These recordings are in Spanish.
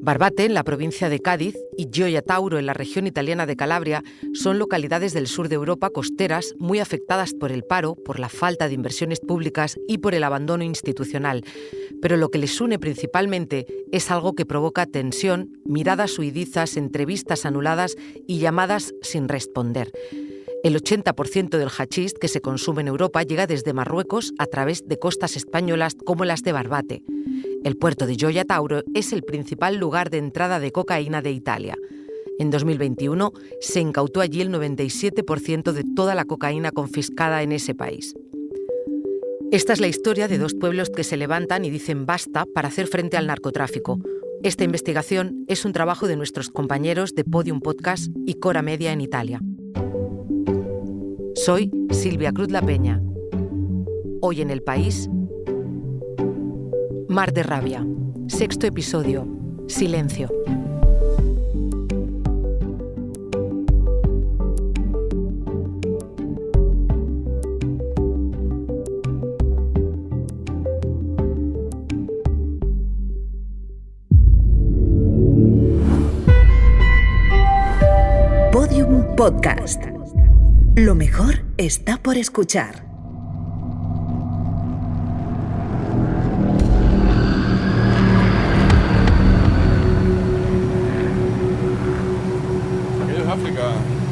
Barbate, en la provincia de Cádiz, y Gioia Tauro, en la región italiana de Calabria, son localidades del sur de Europa costeras muy afectadas por el paro, por la falta de inversiones públicas y por el abandono institucional. Pero lo que les une principalmente es algo que provoca tensión, miradas huidizas, entrevistas anuladas y llamadas sin responder. El 80% del hachís que se consume en Europa llega desde Marruecos a través de costas españolas como las de Barbate. El puerto de Gioia Tauro es el principal lugar de entrada de cocaína de Italia. En 2021 se incautó allí el 97% de toda la cocaína confiscada en ese país. Esta es la historia de dos pueblos que se levantan y dicen basta para hacer frente al narcotráfico. Esta investigación es un trabajo de nuestros compañeros de Podium Podcast y Cora Media en Italia. Soy Silvia Cruz La Peña. Hoy en El País, Mar de Rabia. Sexto episodio. Silencio. Podium Podcast. Lo mejor está por escuchar. Aquello es África,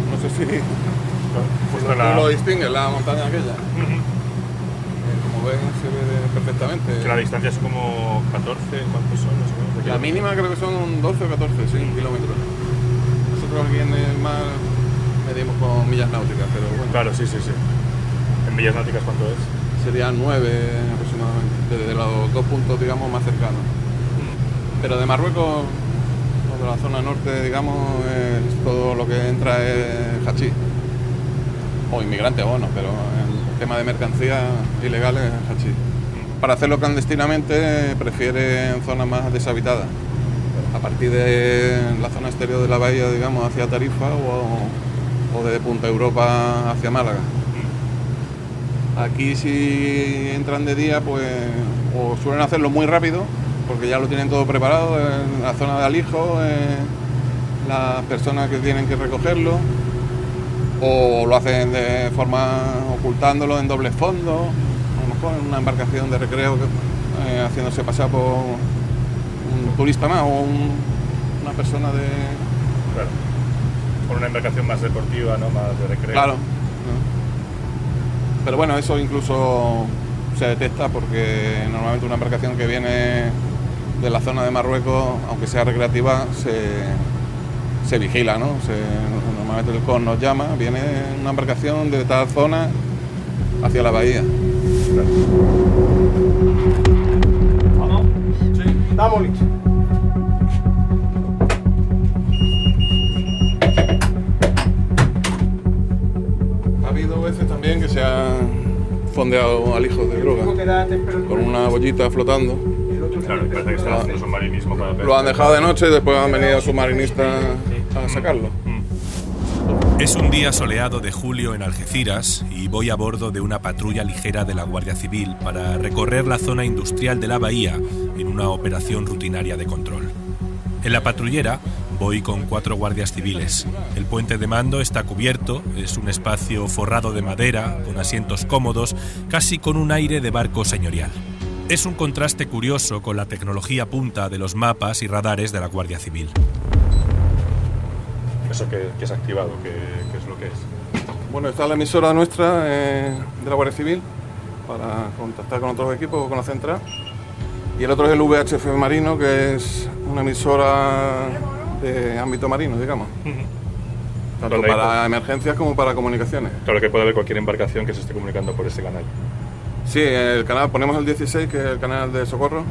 no sé si lo distingue, la montaña aquella. Como ven, se ve perfectamente. Que la distancia es como 14, ¿cuántos son? No sé, la mínima creo que son 12 o 14, sí, kilómetros. Nosotros aquí en el mar medimos con millas náuticas, pero bueno. Claro, sí. ¿En millas náuticas cuánto es? Serían 9 aproximadamente, desde los dos puntos, digamos, más cercanos. Pero de Marruecos, o de la zona norte, digamos, todo lo que entra es hachís. O inmigrantes, bueno, pero el tema de mercancías ilegales es hachís. Para hacerlo clandestinamente prefieren zonas más deshabitadas. A partir de la zona exterior de la bahía, digamos, hacia Tarifa o desde Punta Europa hacia Málaga. Aquí si entran de día, pues o suelen hacerlo muy rápido, porque ya lo tienen todo preparado en la zona de alijo, las personas que tienen que recogerlo, o lo hacen de forma ocultándolo en doble fondo, a lo mejor en una embarcación de recreo, haciéndose pasar por un turista más o una persona de... Claro. Con una embarcación más deportiva, ¿no? Más de recreo. Claro. Pero bueno, eso incluso se detecta porque normalmente una embarcación que viene de la zona de Marruecos, aunque sea recreativa, se vigila, ¿no? Normalmente el CON nos llama, viene una embarcación de tal zona hacia la bahía. Claro. ¿Vamos? Sí. Dámosle. Ha habido veces también que se han fondeado alijos de droga con una bollita flotando. Claro, parece que está haciendo submarinismo para Lo han dejado de noche y después han venido submarinistas a sacarlo. Es un día soleado de julio en Algeciras y voy a bordo de una patrulla ligera de la Guardia Civil para recorrer la zona industrial de la bahía en una operación rutinaria de control. En la patrullera voy con 4 guardias civiles. El puente de mando está cubierto, es un espacio forrado de madera, con asientos cómodos, casi con un aire de barco señorial. Es un contraste curioso con la tecnología punta de los mapas y radares de la Guardia Civil. ¿Eso que es activado? ¿Qué es lo que es? Bueno, está la emisora nuestra de la Guardia Civil para contactar con otros equipos, con la central. Y el otro es el VHF Marino, que es una emisora de ámbito marino, digamos. Tanto para emergencias como para comunicaciones. Claro, que puede haber cualquier embarcación que se esté comunicando por ese canal. Sí, el canal, ponemos el 16, que es el canal de socorro.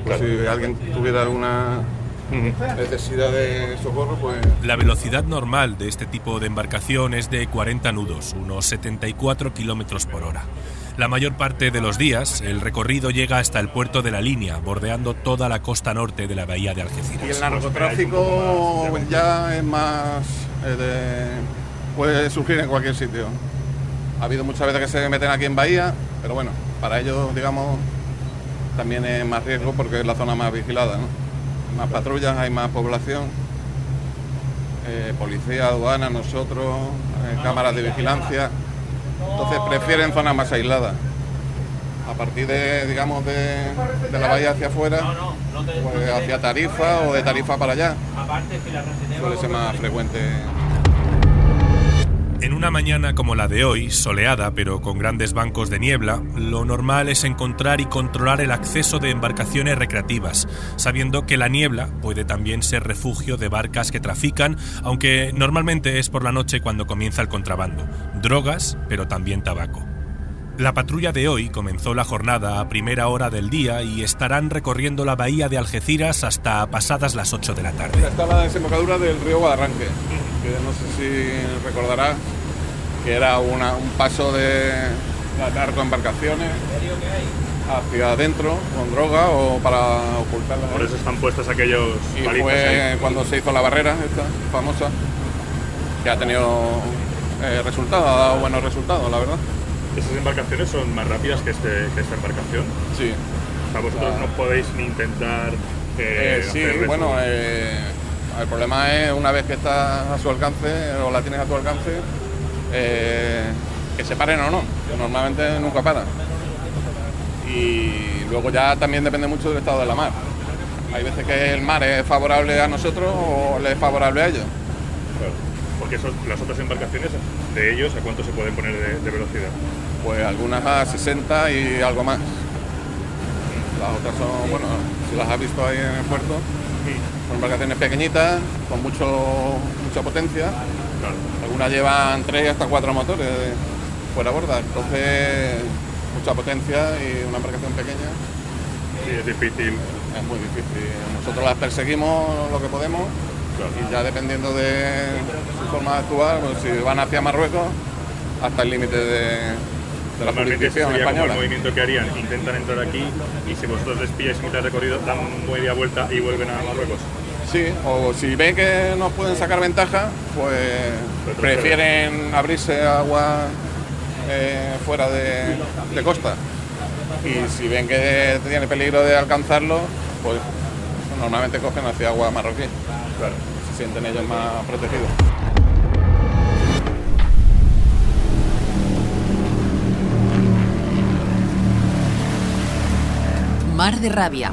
Pues Claro. si alguien tuviera alguna necesidad de socorro, pues... La velocidad normal de este tipo de embarcación es de 40 nudos, unos 74 kilómetros por hora. La mayor parte de los días, el recorrido llega hasta el puerto de La Línea, bordeando toda la costa norte de la bahía de Algeciras. Y el narcotráfico ya es más... puede surgir en cualquier sitio. Ha habido muchas veces que se meten aquí en bahía, pero bueno, para ellos, digamos, también es más riesgo porque es la zona más vigilada, ¿no? más patrullas, hay más población, policía, aduana, nosotros, cámaras de vigilancia. Entonces prefieren zonas más aisladas. A partir de, digamos, de la bahía hacia afuera, pues hacia Tarifa o de Tarifa para allá, suele ser más frecuente. En una mañana como la de hoy, soleada pero con grandes bancos de niebla, lo normal es encontrar y controlar el acceso de embarcaciones recreativas, sabiendo que la niebla puede también ser refugio de barcas que trafican, aunque normalmente es por la noche cuando comienza el contrabando, drogas, pero también tabaco. La patrulla de hoy comenzó la jornada a primera hora del día y estarán recorriendo la bahía de Algeciras hasta pasadas las 8 de la tarde. Está la desembocadura del río Guadarranque, que no sé si recordarás que era un paso de narcoembarcaciones hacia adentro con droga o para ocultarla. Por eso están puestos aquellos y palitos fue ahí. Cuando se hizo la barrera esta famosa, que ha tenido resultados, ha dado buenos resultados, la verdad. ¿Esas embarcaciones son más rápidas que esta embarcación? Sí. O sea, vosotros no podéis ni intentar sí, hacer bueno, el problema es una vez que estás a su alcance o la tienes a tu alcance, que se paren o no, que normalmente nunca paran. Y luego ya también depende mucho del estado de la mar. Hay veces que el mar es favorable a nosotros o le es favorable a ellos. Claro, porque las otras embarcaciones, de ellos, ¿a cuánto se pueden poner de velocidad? Pues algunas a 60 y algo más. Las otras son, bueno, si las has visto ahí en el puerto, son embarcaciones pequeñitas, con mucha potencia. Claro. Algunas llevan 3 hasta 4 motores fuera borda, entonces mucha potencia y una embarcación pequeña. Sí, es difícil. Es muy difícil. Nosotros las perseguimos lo que podemos, claro, y ya dependiendo de su forma de actuar, pues si van hacia Marruecos, hasta el límite de la jurisdicción española. Como el movimiento que harían, intentan entrar aquí y si vosotros les pilláis en mitad de recorrido, dan media vuelta y vuelven a Marruecos. Sí, o si ven que nos pueden sacar ventaja, pues prefieren abrirse agua fuera de costa. Y si ven que tiene peligro de alcanzarlo, pues normalmente cogen hacia agua marroquí. Claro. Se sienten ellos más protegidos. Mar de Rabia.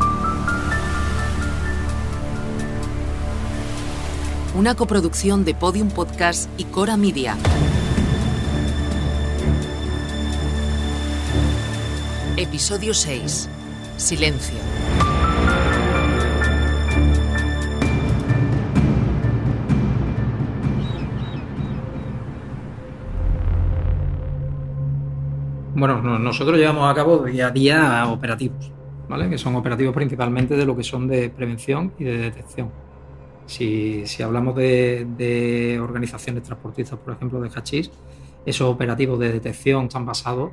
Una coproducción de Podium Podcast y Cora Media. Episodio 6. Silencio. Bueno, nosotros llevamos a cabo día a día operativos, ¿vale? Que son operativos principalmente de lo que son de prevención y de detección. Si hablamos de organizaciones transportistas, por ejemplo, de hachís, esos operativos de detección están basados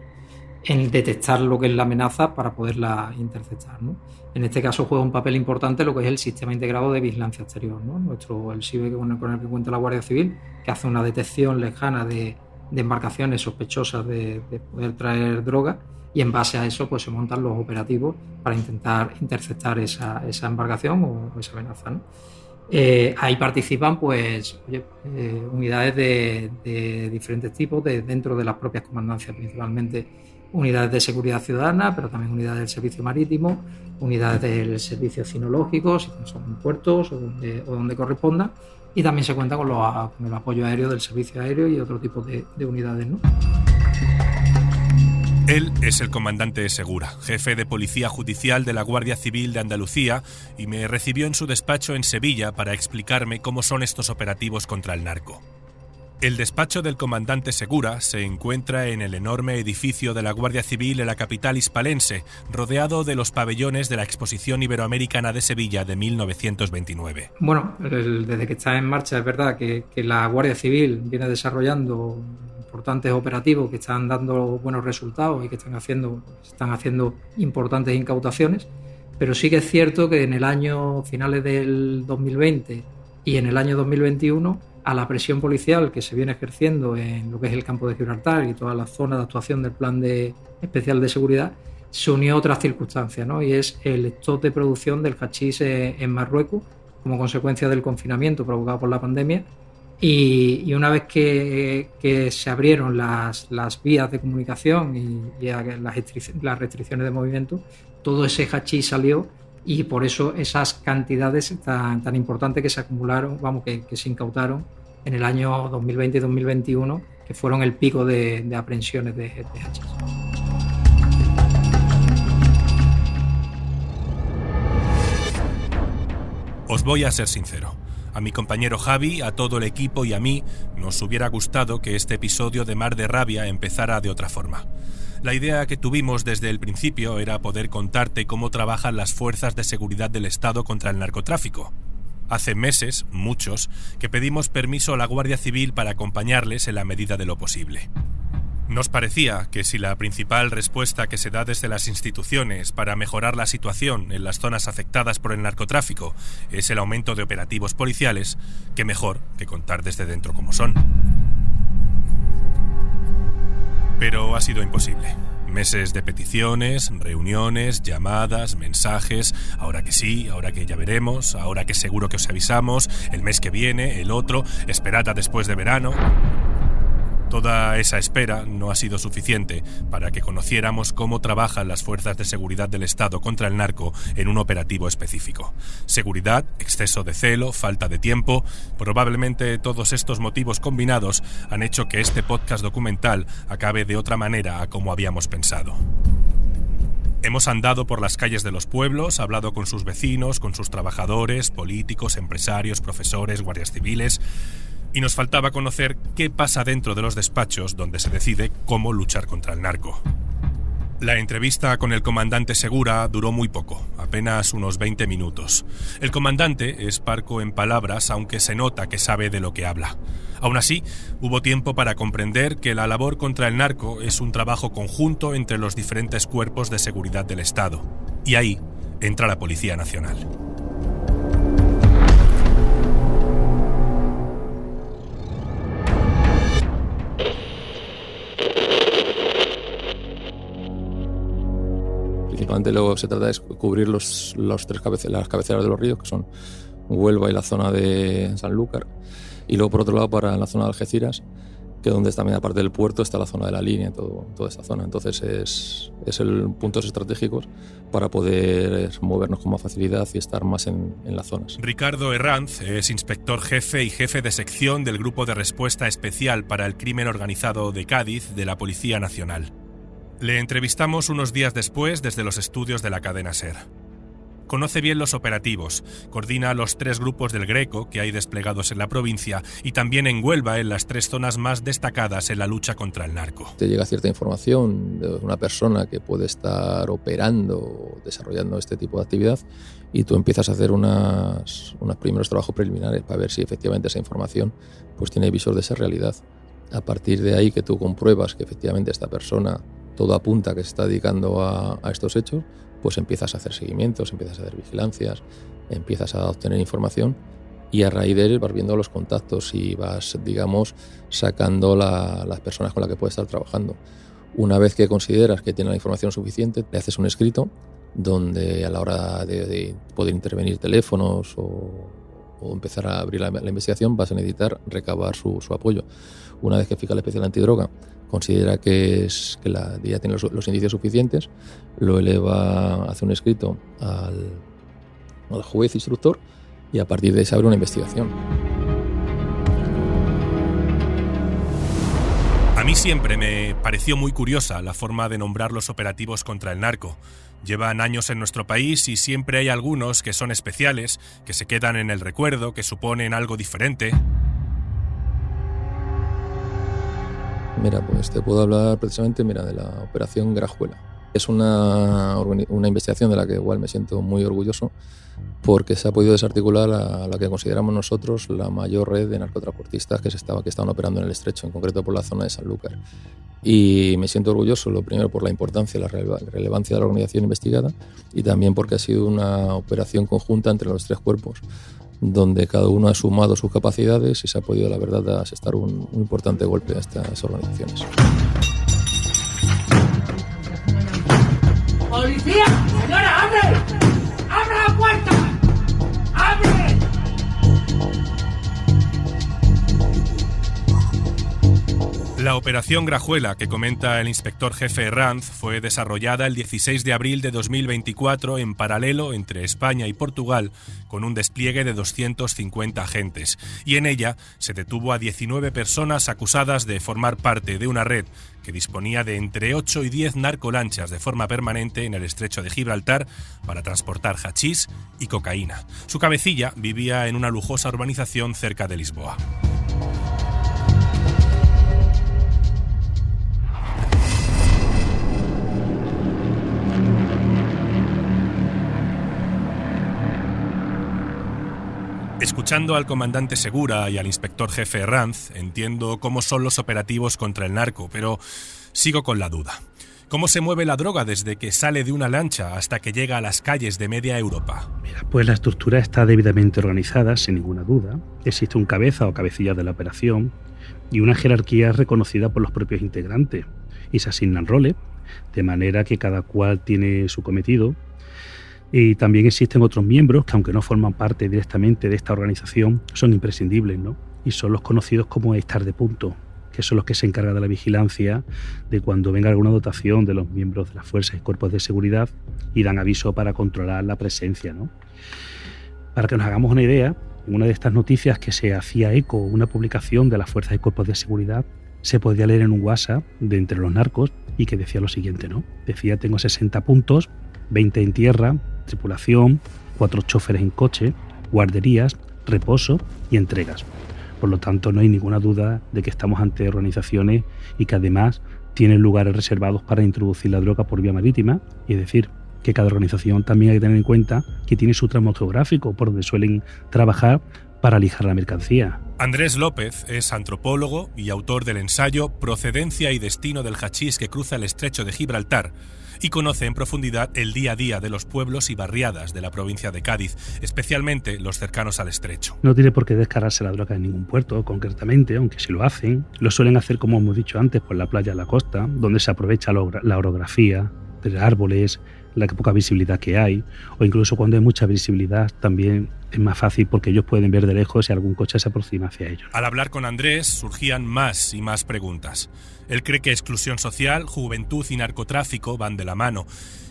en detectar lo que es la amenaza para poderla interceptar, ¿no? En este caso juega un papel importante lo que es el sistema integrado de vigilancia exterior, ¿no? El SIVE con el que cuenta la Guardia Civil, que hace una detección lejana de embarcaciones sospechosas de poder traer droga, y en base a eso pues se montan los operativos para intentar interceptar esa embarcación o esa amenaza, ¿no? Ahí participan pues unidades de diferentes tipos dentro de las propias comandancias, principalmente unidades de seguridad ciudadana, pero también unidades del servicio marítimo, unidades del servicio cinológico, si son en puertos o donde corresponda, y también se cuenta con el apoyo aéreo del servicio aéreo y otro tipo de unidades, ¿no? Él es el comandante Segura, jefe de Policía Judicial de la Guardia Civil de Andalucía, y me recibió en su despacho en Sevilla para explicarme cómo son estos operativos contra el narco. El despacho del comandante Segura se encuentra en el enorme edificio de la Guardia Civil en la capital hispalense, rodeado de los pabellones de la Exposición Iberoamericana de Sevilla de 1929. Bueno, desde que está en marcha es verdad que la Guardia Civil viene desarrollando importantes operativos que están dando buenos resultados y que están haciendo importantes incautaciones, pero sí que es cierto que en el año finales del 2020 y en el año 2021, a la presión policial que se viene ejerciendo en lo que es el campo de Gibraltar y toda la zona de actuación del Plan Especial de Seguridad, se unió otra circunstancia, ¿no? Y es el stop de producción del hachís en Marruecos como consecuencia del confinamiento provocado por la pandemia. Y una vez que se abrieron las vías de comunicación y las restricciones de movimiento, todo ese hachís salió, y por eso esas cantidades tan importantes que se acumularon, que se incautaron en el año 2020 y 2021, que fueron el pico de aprehensiones de hachís. Os voy a ser sincero. A mi compañero Javi, a todo el equipo y a mí nos hubiera gustado que este episodio de Mar de Rabia empezara de otra forma. La idea que tuvimos desde el principio era poder contarte cómo trabajan las fuerzas de seguridad del Estado contra el narcotráfico. Hace meses, muchos, que pedimos permiso a la Guardia Civil para acompañarles en la medida de lo posible. Nos parecía que si la principal respuesta que se da desde las instituciones para mejorar la situación en las zonas afectadas por el narcotráfico es el aumento de operativos policiales, qué mejor que contar desde dentro cómo son. Pero ha sido imposible. Meses de peticiones, reuniones, llamadas, mensajes, ahora que sí, ahora que ya veremos, ahora que seguro que os avisamos, el mes que viene, el otro, esperad a después de verano. Toda esa espera no ha sido suficiente para que conociéramos cómo trabajan las fuerzas de seguridad del Estado contra el narco en un operativo específico. Seguridad, exceso de celo, falta de tiempo, probablemente todos estos motivos combinados han hecho que este podcast documental acabe de otra manera a como habíamos pensado. Hemos andado por las calles de los pueblos, hablado con sus vecinos, con sus trabajadores, políticos, empresarios, profesores, guardias civiles, y nos faltaba conocer qué pasa dentro de los despachos donde se decide cómo luchar contra el narco. La entrevista con el comandante Segura duró muy poco, apenas unos 20 minutos. El comandante es parco en palabras, aunque se nota que sabe de lo que habla. Aún así, hubo tiempo para comprender que la labor contra el narco es un trabajo conjunto entre los diferentes cuerpos de seguridad del Estado. Y ahí entra la Policía Nacional. Principalmente luego se trata de cubrir las cabeceras de los ríos, que son Huelva y la zona de Sanlúcar, y luego por otro lado para la zona de Algeciras, que donde también aparte del puerto está la zona de la línea, toda esta zona. Entonces es el puntos estratégicos para poder movernos con más facilidad y estar más en las zonas. Ricardo Herranz es inspector jefe y jefe de sección del Grupo de Respuesta Especial para el Crimen Organizado de Cádiz de la Policía Nacional. Le entrevistamos unos días después desde los estudios de la cadena SER. Conoce bien los operativos, coordina los 3 grupos del Greco que hay desplegados en la provincia y también en Huelva, en las 3 zonas más destacadas en la lucha contra el narco. Te llega cierta información de una persona que puede estar operando o desarrollando este tipo de actividad y tú empiezas a hacer unos primeros trabajos preliminares para ver si efectivamente esa información pues tiene visor de esa realidad. A partir de ahí que tú compruebas que efectivamente esta persona todo apunta que se está dedicando a estos hechos, pues empiezas a hacer seguimientos, empiezas a hacer vigilancias, empiezas a obtener información y a raíz de él vas viendo los contactos y vas, digamos, sacando las personas con las que puedes estar trabajando. Una vez que consideras que tiene la información suficiente, le haces un escrito donde a la hora de poder intervenir teléfonos o empezar a abrir la investigación vas a necesitar recabar su apoyo. Una vez que el fiscal especial antidroga considera que ya tiene los indicios suficientes, lo eleva, hace un escrito al juez instructor y a partir de ahí se abre una investigación. A mí siempre me pareció muy curiosa la forma de nombrar los operativos contra el narco. Llevan años en nuestro país y siempre hay algunos que son especiales, que se quedan en el recuerdo, que suponen algo diferente. Mira, pues te puedo hablar precisamente de la Operación Grajuela. Es una investigación de la que igual me siento muy orgulloso porque se ha podido desarticular a la que consideramos nosotros la mayor red de narcotransportistas que estaban operando en el estrecho, en concreto por la zona de Sanlúcar. Y me siento orgulloso, lo primero por la importancia y la relevancia de la organización investigada y también porque ha sido una operación conjunta entre los 3 cuerpos, donde cada uno ha sumado sus capacidades y se ha podido, la verdad, asestar un importante golpe a estas organizaciones. ¡Policía! ¡Señora, abre! ¡Abre la puerta! ¡Abre! La operación Grajuela, que comenta el inspector jefe Herranz, fue desarrollada el 16 de abril de 2024 en paralelo entre España y Portugal, con un despliegue de 250 agentes. Y en ella se detuvo a 19 personas acusadas de formar parte de una red que disponía de entre 8 y 10 narcolanchas de forma permanente en el estrecho de Gibraltar para transportar hachís y cocaína. Su cabecilla vivía en una lujosa urbanización cerca de Lisboa. Escuchando al comandante Segura y al inspector jefe Herranz, entiendo cómo son los operativos contra el narco, pero sigo con la duda. ¿Cómo se mueve la droga desde que sale de una lancha hasta que llega a las calles de media Europa? Mira, pues la estructura está debidamente organizada, sin ninguna duda. Existe un cabeza o cabecilla de la operación y una jerarquía reconocida por los propios integrantes. Y se asignan roles, de manera que cada cual tiene su cometido. Y también existen otros miembros que, aunque no forman parte directamente de esta organización, son imprescindibles, ¿no? Y son los conocidos como estar de punto, que son los que se encargan de la vigilancia de cuando venga alguna dotación de los miembros de las fuerzas y cuerpos de seguridad y dan aviso para controlar la presencia, ¿no? Para que nos hagamos una idea, en una de estas noticias que se hacía eco, una publicación de las fuerzas y cuerpos de seguridad, se podía leer en un WhatsApp de entre los narcos y que decía lo siguiente, ¿no? Decía: tengo 60 puntos, 20 en tierra, tripulación, 4 choferes en coche, guarderías, reposo y entregas. Por lo tanto, no hay ninguna duda de que estamos ante organizaciones y que además tienen lugares reservados para introducir la droga por vía marítima, y es decir, que cada organización también hay que tener en cuenta que tiene su tramo geográfico por donde suelen trabajar para alijar la mercancía. Andrés López es antropólogo y autor del ensayo Procedencia y destino del hachís que cruza el estrecho de Gibraltar, y conoce en profundidad el día a día de los pueblos y barriadas de la provincia de Cádiz, especialmente los cercanos al estrecho. No tiene por qué descargarse la droga en ningún puerto, concretamente, aunque si lo hacen, lo suelen hacer, como hemos dicho antes, por la playa a la costa, donde se aprovecha la orografía de árboles, la poca visibilidad que hay, o incluso cuando hay mucha visibilidad también es más fácil porque ellos pueden ver de lejos si algún coche se aproxima hacia ellos. Al hablar con Andrés surgían más y más preguntas. Él cree que exclusión social, juventud y narcotráfico van de la mano.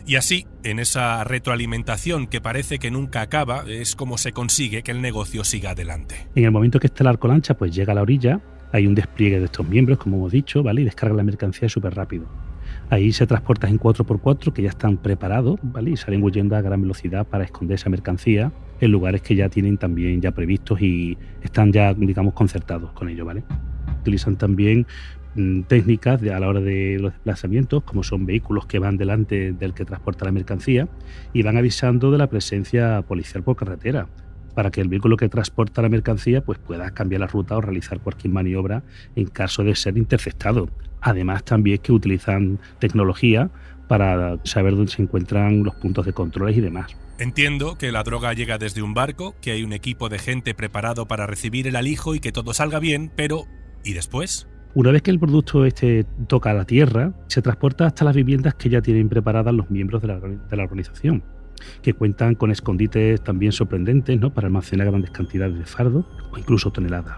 Y así, en esa retroalimentación que parece que nunca acaba, es como se consigue que el negocio siga adelante. En el momento que está la arcolancha, pues llega a la orilla, hay un despliegue de estos miembros, como hemos dicho, ¿vale? Y descarga la mercancía súper rápido. Ahí se transportan en 4x4 que ya están preparados, ¿vale? Y salen huyendo a gran velocidad para esconder esa mercancía en lugares que ya tienen también ya previstos y están ya, digamos, concertados con ello, ¿vale? Utilizan también técnicas a la hora de los desplazamientos, como son vehículos que van delante del que transporta la mercancía y van avisando de la presencia policial por carretera, para que el vehículo que transporta la mercancía pues pueda cambiar la ruta o realizar cualquier maniobra en caso de ser interceptado. Además, también que utilizan tecnología para saber dónde se encuentran los puntos de controles y demás. Entiendo que la droga llega desde un barco, que hay un equipo de gente preparado para recibir el alijo y que todo salga bien, pero ¿y después? Una vez que el producto toca la tierra, se transporta hasta las viviendas que ya tienen preparadas los miembros de la organización, que cuentan con escondites también sorprendentes, ¿no?, para almacenar grandes cantidades de fardo o incluso toneladas.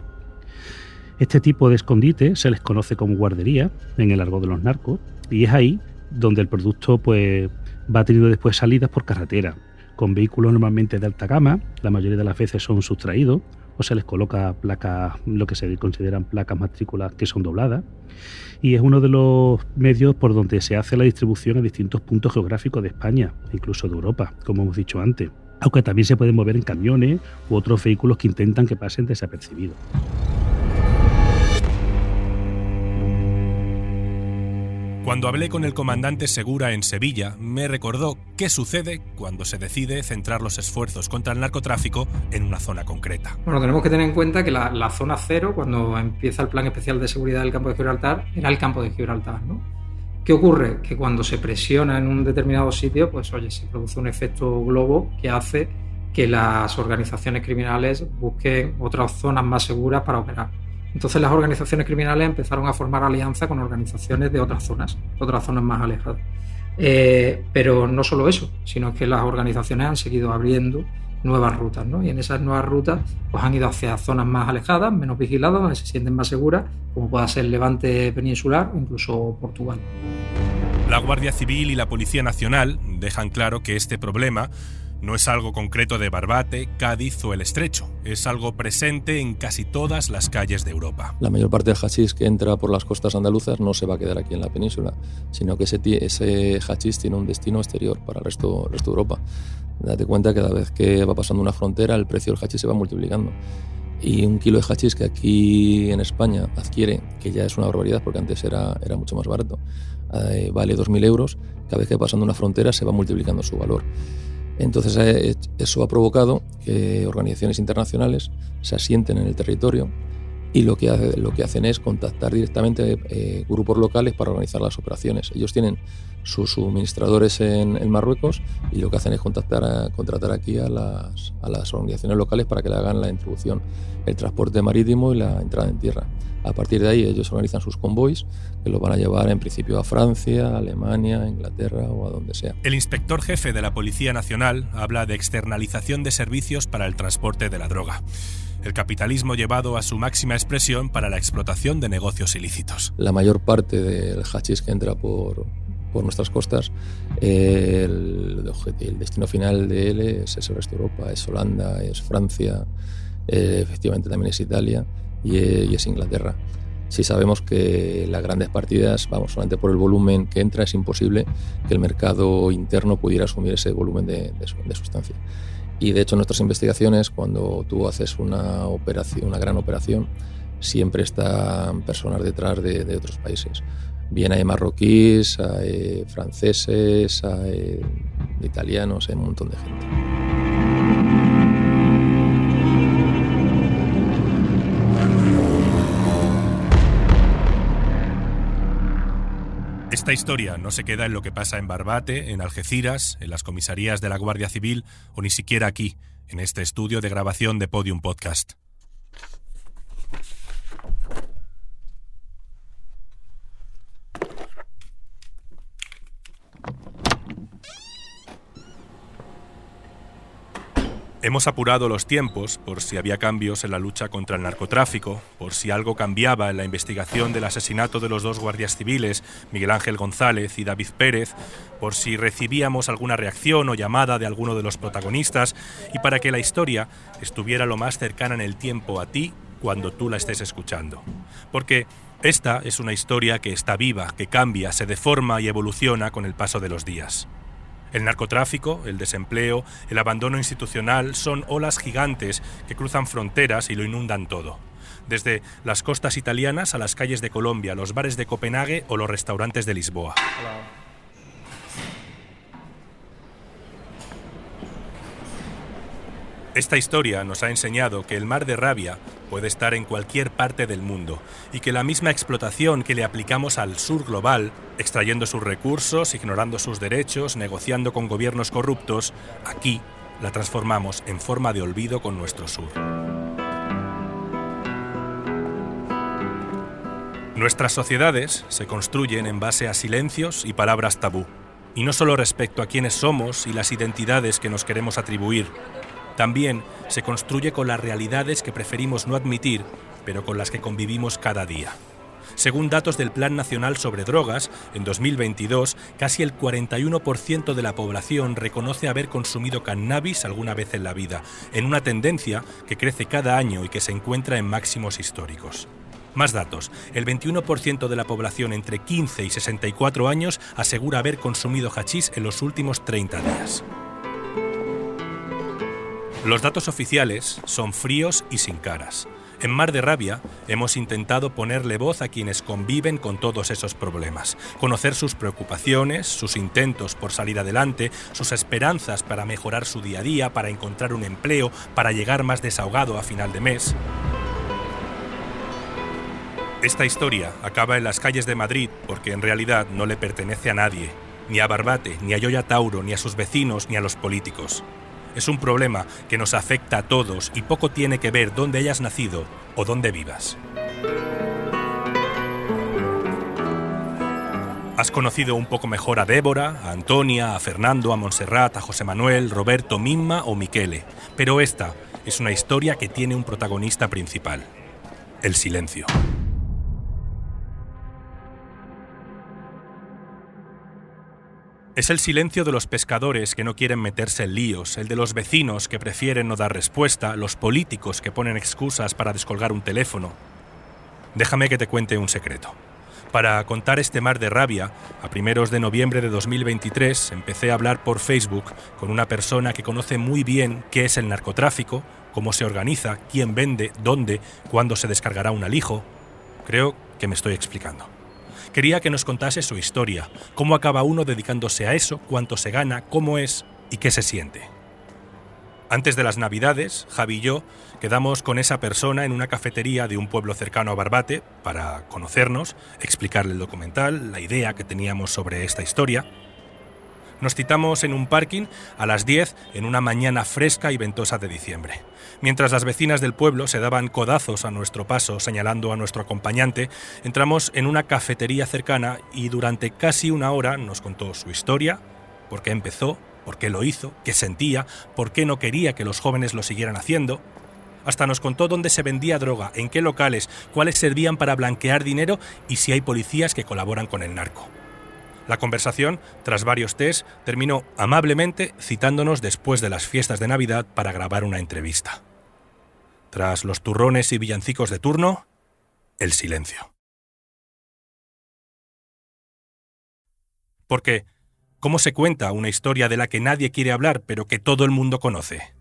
Este tipo de escondite se les conoce como guardería en el argot de los narcos, y es ahí donde el producto pues va teniendo después salidas por carretera, con vehículos normalmente de alta gama. La mayoría de las veces son sustraídos o se les coloca placas, lo que se consideran placas matrículas que son dobladas, y es uno de los medios por donde se hace la distribución a distintos puntos geográficos de España, incluso de Europa, como hemos dicho antes, aunque también se pueden mover en camiones u otros vehículos que intentan que pasen desapercibidos. Cuando hablé con el comandante Segura en Sevilla, me recordó qué sucede cuando se decide centrar los esfuerzos contra el narcotráfico en una zona concreta. Bueno, tenemos que tener en cuenta que la zona cero, cuando empieza el plan especial de seguridad del campo de Gibraltar, era el campo de Gibraltar, ¿no? ¿Qué ocurre? Que cuando se presiona en un determinado sitio, pues oye, se produce un efecto globo que hace que las organizaciones criminales busquen otras zonas más seguras para operar. Entonces las organizaciones criminales empezaron a formar alianza con organizaciones de otras zonas más alejadas. Pero no solo eso, sino que las organizaciones han seguido abriendo nuevas rutas, ¿no? Y en esas nuevas rutas pues han ido hacia zonas más alejadas, menos vigiladas, donde se sienten más seguras, como pueda ser Levante peninsular o incluso Portugal. La Guardia Civil y la Policía Nacional dejan claro que este problema no es algo concreto de Barbate, Cádiz o el Estrecho, es algo presente en casi todas las calles de Europa. La mayor parte del hachís que entra por las costas andaluzas no se va a quedar aquí en la península, sino que ese hachís tiene un destino exterior para el resto de Europa. Date cuenta que cada vez que va pasando una frontera el precio del hachís se va multiplicando. Y un kilo de hachís que aquí en España adquiere, que ya es una barbaridad porque antes era mucho más barato, vale 2.000 euros, cada vez que va pasando una frontera se va multiplicando su valor. Entonces eso ha provocado que organizaciones internacionales se asienten en el territorio y lo que hacen es contactar directamente grupos locales para organizar las operaciones. Ellos tienen sus suministradores en Marruecos y lo que hacen es contratar aquí a las organizaciones locales para que le hagan la introducción, el transporte marítimo y la entrada en tierra. A partir de ahí ellos organizan sus convoys que los van a llevar en principio a Francia, Alemania, Inglaterra o a donde sea. El inspector jefe de la Policía Nacional habla de externalización de servicios para el transporte de la droga. El capitalismo llevado a su máxima expresión para la explotación de negocios ilícitos. La mayor parte del hachís que entra por nuestras costas, el destino final de él es el resto de Europa, es Holanda, es Francia, efectivamente también es Italia y es Inglaterra. Sí sabemos que las grandes partidas, solamente por el volumen que entra es imposible que el mercado interno pudiera asumir ese volumen de sustancia. Y de hecho en nuestras investigaciones, cuando tú haces una gran operación, siempre están personas detrás de otros países. Bien hay marroquíes, hay franceses, hay italianos, hay un montón de gente. Esta historia no se queda en lo que pasa en Barbate, en Algeciras, en las comisarías de la Guardia Civil o ni siquiera aquí, en este estudio de grabación de Podium Podcast. Hemos apurado los tiempos por si había cambios en la lucha contra el narcotráfico, por si algo cambiaba en la investigación del asesinato de los dos guardias civiles, Miguel Ángel González y David Pérez, por si recibíamos alguna reacción o llamada de alguno de los protagonistas y para que la historia estuviera lo más cercana en el tiempo a ti cuando tú la estés escuchando. Porque esta es una historia que está viva, que cambia, se deforma y evoluciona con el paso de los días. El narcotráfico, el desempleo, el abandono institucional son olas gigantes que cruzan fronteras y lo inundan todo. Desde las costas italianas a las calles de Colombia, los bares de Copenhague o los restaurantes de Lisboa. Esta historia nos ha enseñado que el mar de rabia puede estar en cualquier parte del mundo y que la misma explotación que le aplicamos al sur global, extrayendo sus recursos, ignorando sus derechos, negociando con gobiernos corruptos, aquí la transformamos en forma de olvido con nuestro sur. Nuestras sociedades se construyen en base a silencios y palabras tabú, y no solo respecto a quiénes somos y las identidades que nos queremos atribuir. También se construye con las realidades que preferimos no admitir, pero con las que convivimos cada día. Según datos del Plan Nacional sobre Drogas, en 2022, casi el 41% de la población reconoce haber consumido cannabis alguna vez en la vida, en una tendencia que crece cada año y que se encuentra en máximos históricos. Más datos, el 21% de la población entre 15 y 64 años asegura haber consumido hachís en los últimos 30 días. Los datos oficiales son fríos y sin caras. En Mar de Rabia hemos intentado ponerle voz a quienes conviven con todos esos problemas, conocer sus preocupaciones, sus intentos por salir adelante, sus esperanzas para mejorar su día a día, para encontrar un empleo, para llegar más desahogado a final de mes. Esta historia acaba en las calles de Madrid porque en realidad no le pertenece a nadie, ni a Barbate, ni a Gioia Tauro, ni a sus vecinos, ni a los políticos. Es un problema que nos afecta a todos y poco tiene que ver dónde hayas nacido o dónde vivas. Has conocido un poco mejor a Débora, a Antonia, a Fernando, a Montserrat, a José Manuel, Roberto, Mimma o Michele. Pero esta es una historia que tiene un protagonista principal: el silencio. Es el silencio de los pescadores que no quieren meterse en líos, el de los vecinos que prefieren no dar respuesta, los políticos que ponen excusas para descolgar un teléfono. Déjame que te cuente un secreto. Para contar este mar de rabia, a primeros de noviembre de 2023 empecé a hablar por Facebook con una persona que conoce muy bien qué es el narcotráfico, cómo se organiza, quién vende, dónde, cuándo se descargará un alijo. Creo que me estoy explicando. Quería que nos contase su historia, cómo acaba uno dedicándose a eso, cuánto se gana, cómo es y qué se siente. Antes de las Navidades, Javi y yo quedamos con esa persona en una cafetería de un pueblo cercano a Barbate para conocernos, explicarle el documental, la idea que teníamos sobre esta historia. Nos citamos en un parking a las 10 en una mañana fresca y ventosa de diciembre. Mientras las vecinas del pueblo se daban codazos a nuestro paso señalando a nuestro acompañante, entramos en una cafetería cercana y durante casi una hora nos contó su historia, por qué empezó, por qué lo hizo, qué sentía, por qué no quería que los jóvenes lo siguieran haciendo. Hasta nos contó dónde se vendía droga, en qué locales, cuáles servían para blanquear dinero y si hay policías que colaboran con el narco. La conversación, tras varios tés, terminó amablemente citándonos después de las fiestas de Navidad para grabar una entrevista. Tras los turrones y villancicos de turno, el silencio. Porque ¿cómo se cuenta una historia de la que nadie quiere hablar pero que todo el mundo conoce?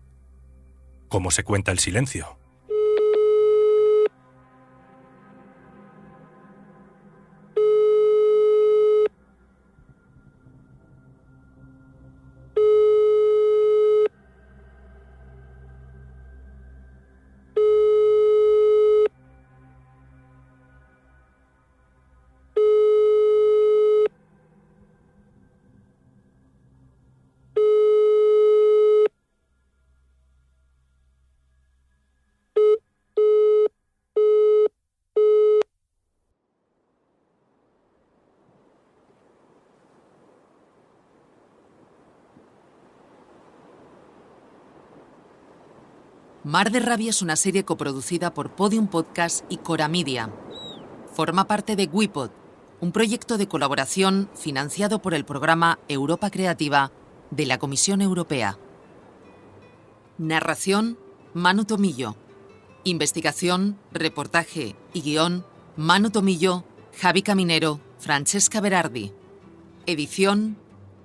¿Cómo se cuenta el silencio? Mar de Rabia es una serie coproducida por Podium Podcast y Cora Media. Forma parte de WePod, un proyecto de colaboración financiado por el programa Europa Creativa de la Comisión Europea. Narración: Manu Tomillo. Investigación, reportaje y guión: Manu Tomillo, Javi Caminero, Francesca Berardi. Edición: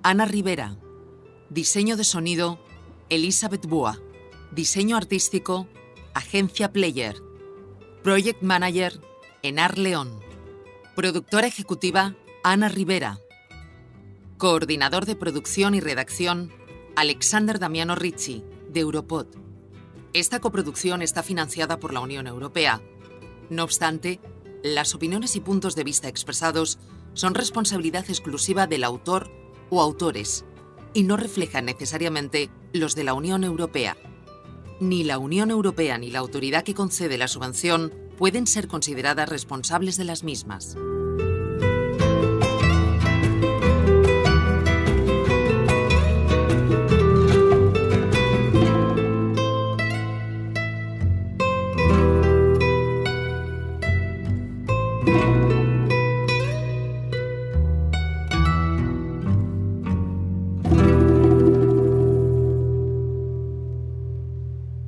Ana Rivera. Diseño de sonido: Elizabeth Boa. Diseño artístico: Agencia Player. Project Manager: Enar León. Productora ejecutiva: Ana Rivera. Coordinador de producción y redacción: Alexander Damiano Ricci, de Europod. Esta coproducción está financiada por la Unión Europea. No obstante, las opiniones y puntos de vista expresados son responsabilidad exclusiva del autor o autores y no reflejan necesariamente los de la Unión Europea. Ni la Unión Europea ni la autoridad que concede la subvención pueden ser consideradas responsables de las mismas.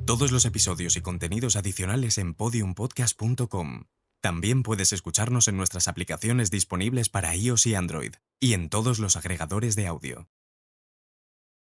Todos los episodios y contenidos adicionales en podiumpodcast.com. También puedes escucharnos en nuestras aplicaciones disponibles para iOS y Android, y en todos los agregadores de audio.